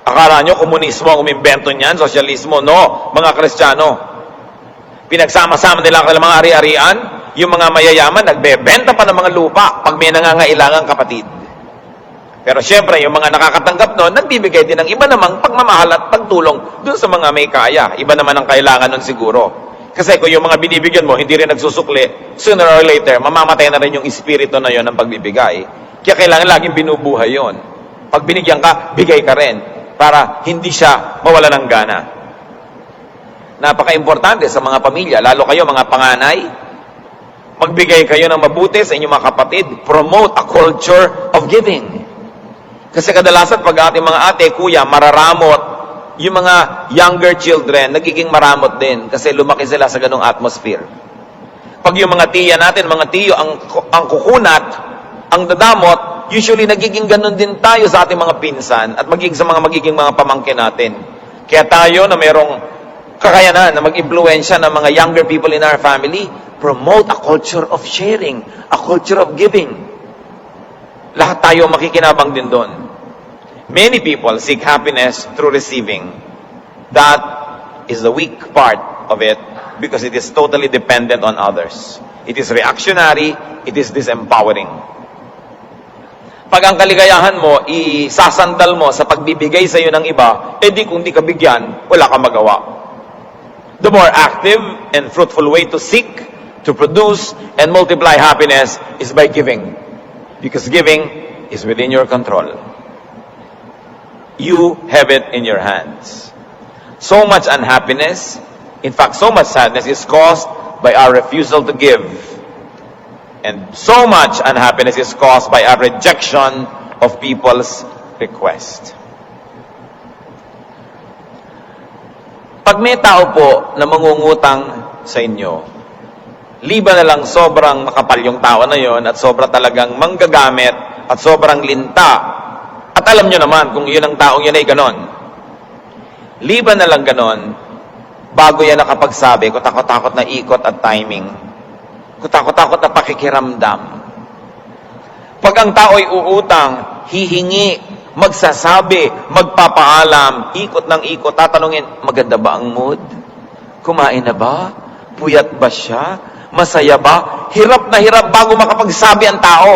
Akala nyo, komunismo ang umimbento niyan, sosyalismo? No, mga Kristiyano. Pinagsama-sama nila ang mga ari-arian, yung mga mayayaman, nagbebenta pa ng mga lupa pag may nangangailangang kapatid. Pero syempre, yung mga nakakatanggap nun, nagbibigay din ng iba namang pagmamahal at pagtulong dun sa mga may kaya. Iba naman ang kailangan nun siguro. Kasi kung yung mga binibigyan mo, hindi rin nagsusukli, sooner or later, mamamatay na rin yung espiritu na yon ng pagbibigay. Kaya kailangan laging binubuhay yon. Pag binigyan ka, bigay ka rin para hindi siya mawala ng gana. Napaka-importante sa mga pamilya, lalo kayo mga panganay, magbigay kayo ng mabuti sa inyong mga kapatid. Promote a culture of giving. Kasi kadalasan pag ating mga ate, kuya, mararamot, yung mga younger children, nagiging maramot din kasi lumaki sila sa ganong atmosphere. Pag yung mga tiya natin, mga tiyo, ang kukunat, ang dadamot, usually nagiging ganun din tayo sa ating mga pinsan at magiging sa magiging mga pamangkin natin. Kaya tayo na merong kakayanan na mag-impluensya ng mga younger people in our family, promote a culture of sharing, a culture of giving. Lahat tayo makikinabang din doon. Many people seek happiness through receiving. That is the weak part of it because it is totally dependent on others. It is reactionary, it is disempowering. Pag ang kaligayahan mo, isasandal mo sa pagbibigay sa iyo ng iba, edi kung di ka bigyan, wala kang magawa. The more active and fruitful way to seek, to produce, and multiply happiness is by giving. Because giving is within your control. You have it in your hands. So much unhappiness, in fact, so much sadness is caused by our refusal to give. And so much unhappiness is caused by our rejection of people's request. Pag may tao po na mangungutang sa inyo, Liban na lang sobrang makapal yung tao na yon at sobra talagang manggagamit at sobrang linta. At alam nyo naman kung yun ang taong yun ay ganon. Liban na lang ganon, bago yan nakapagsabi, kutakot-takot na ikot at timing. Kutakot-takot na pakikiramdam. Pag ang tao ay uutang, hihingi, magsasabi, magpapaalam, ikot ng ikot, tatanungin, maganda ba ang mood? Kumain na ba? Puyat ba siya? Masaya ba? Hirap na hirap bago makapagsabi ang tao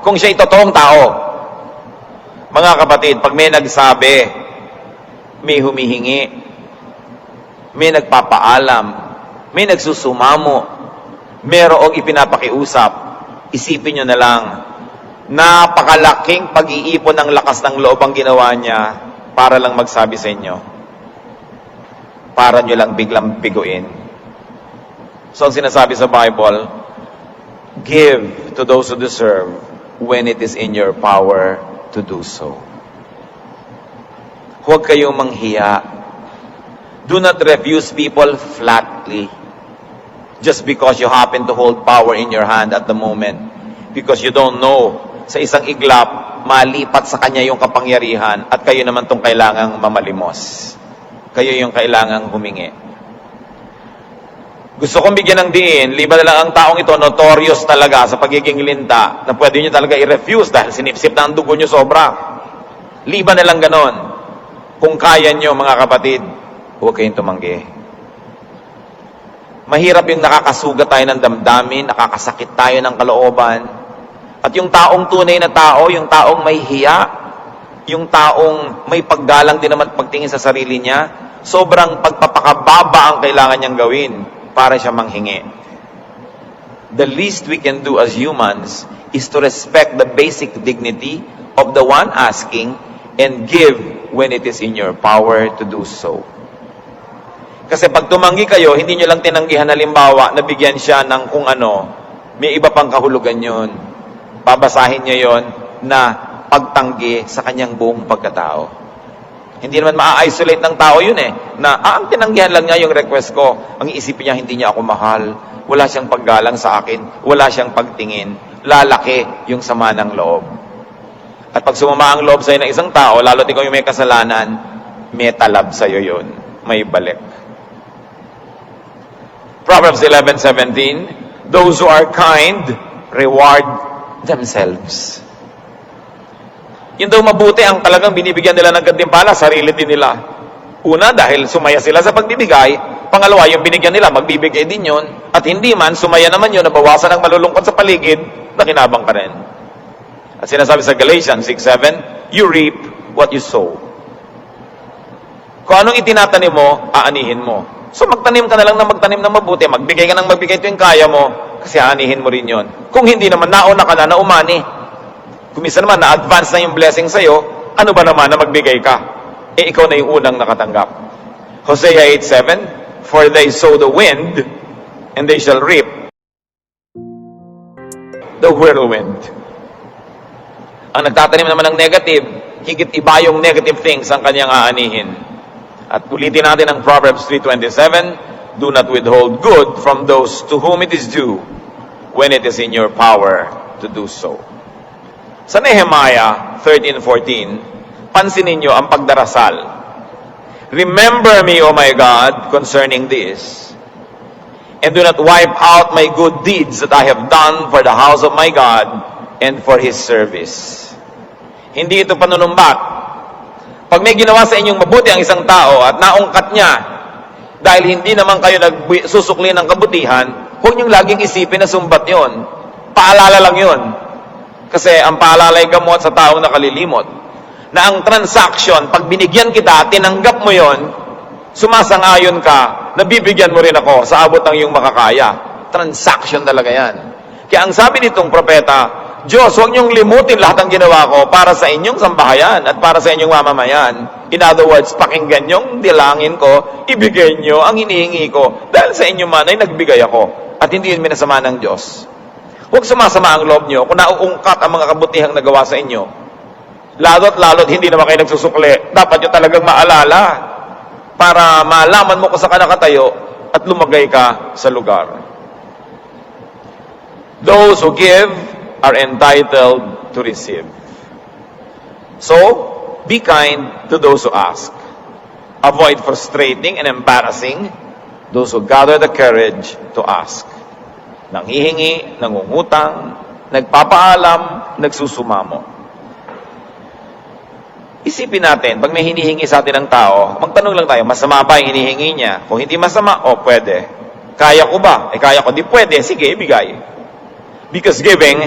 kung siya ay totoong tao. Mga kapatid, pag may nagsabi, may humihingi, may nagpapaalam, may nagsusumamo, mayroong ipinapakiusap, isipin nyo na lang, napakalaking pag-iipon ng lakas ng loob ang ginawa niya para lang magsabi sa inyo. Para nyo lang biglang biguin. So, ang sinasabi sa Bible, give to those who deserve when it is in your power to do so. Huwag kayong manghiya. Do not refuse people flatly just because you happen to hold power in your hand at the moment. Because you don't know, sa isang iglap, malipat sa kanya yung kapangyarihan at kayo naman tong kailangang mamalimos. Kayo yung kailangang humingi. Gusto kong bigyan ng diin, liba na lang ang taong ito, notorious talaga sa pagiging linta, na pwede nyo talaga i-refuse dahil sinipsip na ang dugo nyo sobra. Liba na lang ganon. Kung kaya nyo, mga kapatid, huwag kayong tumanggi. Mahirap yung nakakasugat tayo ng damdamin, nakakasakit tayo ng kalooban. At yung taong tunay na tao, yung taong may hiya, yung taong may paggalang din naman pagtingin sa sarili niya, sobrang pagpapakababa ang kailangan niyang gawin para siya manghingi. The least we can do as humans is to respect the basic dignity of the one asking and give when it is in your power to do so. Kasi pag tumanggi kayo, hindi nyo lang tinanggihan halimbawa na bigyan siya ng kung ano, may iba pang kahulugan yun. Babasahin niya yon na pagtanggi sa kanyang buong pagkatao. Hindi naman ma-isolate ng tao yun na ang tinanggihan lang niya yung request ko. Ang iisipin niya, hindi niya ako mahal. Wala siyang paggalang sa akin. Wala siyang pagtingin. Lalaki yung sama ng loob. At pag sumama ang loob sa'yo ng isang tao, lalo't ikaw yung may kasalanan, may talab sa'yo yun. May balik. Proverbs 11:17, those who are kind, reward themselves. Yun daw mabuti ang talagang binibigyan nila ng gantimpala, sarili din nila. Una, dahil sumaya sila sa pagbibigay. Pangalawa, yung binigyan nila, magbibigay din yun. At hindi man, sumaya naman yun, nabawasan ang malulungkot sa paligid, nakinabang ka rin. At sinasabi sa Galatians 6:7, you reap what you sow. Kung anong itinatanim mo, aanihin mo. So magtanim ka na lang na magtanim na mabuti, magbigay ka ng magbigay ito yung kaya mo, kasi aanihin mo rin yun. Kung hindi naman, nauna ka na umani. Kung minsan naman, na-advance na yung blessing sa'yo, ano ba naman na magbigay ka? Ikaw na yung unang nakatanggap. Hosea 8:7, for they sow the wind, and they shall reap the whirlwind. Ang nagtatanim naman ng negative, higit iba yung negative things ang kanyang aanihin. At ulitin natin ang Proverbs 3:27, do not withhold good from those to whom it is due, when it is in your power to do so. Sa Nehemiah 13:14, pansinin niyo ang pagdarasal. Remember me, O my God, concerning this, and do not wipe out my good deeds that I have done for the house of my God and for His service. Hindi ito panunumbat. Pag may ginawa sa inyong mabuti ang isang tao at naungkat niya, dahil hindi naman kayo nagsusukli ng kabutihan, huwag niyong laging isipin na sumbat yon. Paalala lang yon. Kasi ang paalala ay gamot sa taong nakalilimot. Na ang transaction, pag binigyan kita, tinanggap mo yon, sumasang-ayon ka, nabibigyan mo rin ako sa abot ng iyong makakaya. Transaction talaga yan. Kaya ang sabi nitong propeta, Diyos, huwag niyong limutin lahat ng ginawa ko para sa inyong sambahayan at para sa inyong mamamayan. In other words, pakinggan niyong dilangin ko, ibigay niyo ang hinihingi ko. Dahil sa inyo man ay nagbigay ako. At hindi yun minasama ng Diyos. Huwag sumasama ang loob niyo kung nauungkat ang mga kabutihang nagawa sa inyo. Lalo't hindi naman kayo nagsusukli. Dapat nyo talagang maalala para malaman mo kung saan ka nakatayo at lumagay ka sa lugar. Those who give are entitled to receive. So, be kind to those who ask. Avoid frustrating and embarrassing those who gather the courage to ask. Nanghihingi, nangungutang, nagpapaalam, nagsusumamo. Isipin natin, pag may hinihingi sa atin ng tao, magtanong lang tayo, masama ba yung hinihingi niya? Kung hindi masama, pwede. Kaya ko ba? Kaya ko. Di pwede, sige, ibigay. Because giving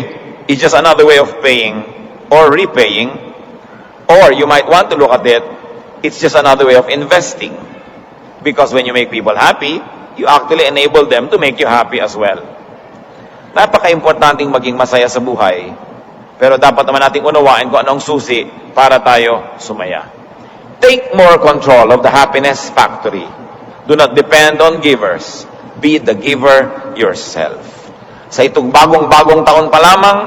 is just another way of paying or repaying. Or you might want to look at it, it's just another way of investing. Because when you make people happy, you actually enable them to make you happy as well. Napaka-importanting maging masaya sa buhay, pero dapat naman nating unawain kung anong susi para tayo sumaya. Take more control of the happiness factory. Do not depend on givers. Be the giver yourself. Sa itong bagong-bagong taon pa lamang,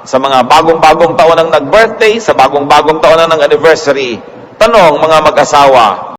sa mga bagong-bagong taon ng nag-birthday, sa bagong-bagong taon ng anniversary, tanong mga mag-asawa,